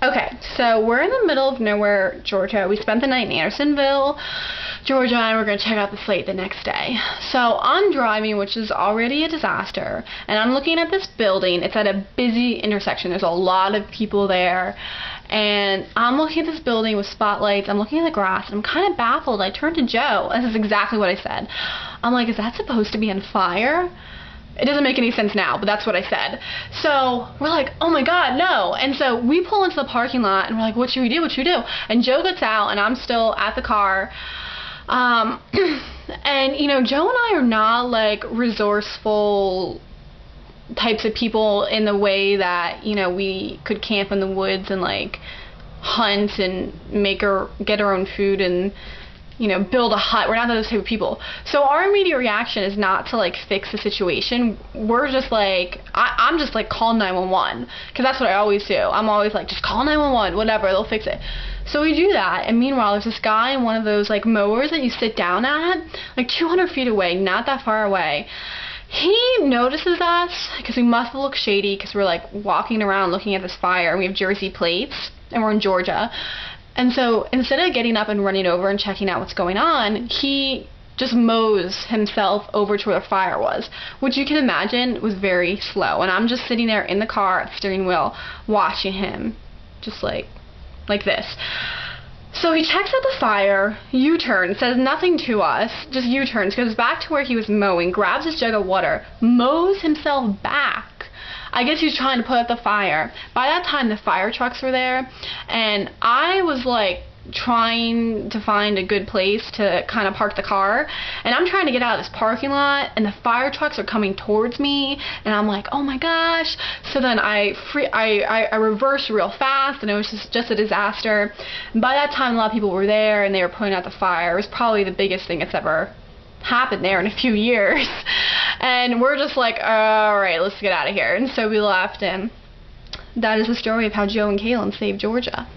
Okay, so we're in the middle of nowhere, Georgia. We spent the night in Andersonville, Georgia, and we're going to check out the slate the next day. So I'm driving, which is already a disaster, and I'm looking at this building. It's at a busy intersection. There's a lot of people there, and I'm looking at this building with spotlights. I'm looking at the grass, and I'm kind of baffled. I turned to Joe. This is exactly what I said. I'm like, is that supposed to be on fire? It doesn't make any sense now, but that's what I said. So we're like, oh my God, no. And so we pull into the parking lot and we're like, what should we do? What should we do? And Joe gets out and I'm still at the car. And, you know, Joe and I are not like resourceful types of people in the way that, you know, we could camp in the woods and like hunt and get our own food and, you know, build a hut. We're not those type of people. So our immediate reaction is not to like fix the situation. We're just like, I'm just like, call 911, because that's what I always do. I'm always like, just call 911, whatever, they'll fix it. So we do that, and meanwhile there's this guy in one of those like mowers that you sit down at, like 200 feet away, not that far away. He notices us because we must look shady because we're like walking around looking at this fire, and we have Jersey plates and we're in Georgia. And so instead of getting up and running over and checking out what's going on, he just mows himself over to where the fire was, which you can imagine was very slow. And I'm just sitting there in the car at the steering wheel watching him just like this. So he checks out the fire, U-turns, says nothing to us, just U-turns, goes back to where he was mowing, grabs his jug of water, mows himself back. I guess he was trying to put out the fire. By that time, the fire trucks were there, and I was like trying to find a good place to kind of park the car, and I'm trying to get out of this parking lot, and the fire trucks are coming towards me, and I'm like, oh my gosh. So then I reversed real fast, and it was just a disaster. And by that time, a lot of people were there, and they were putting out the fire. It was probably the biggest thing that's ever happened there in a few years. And we're just like, alright, let's get out of here. And so we left, and that is the story of how Joe and Kaylin saved Georgia.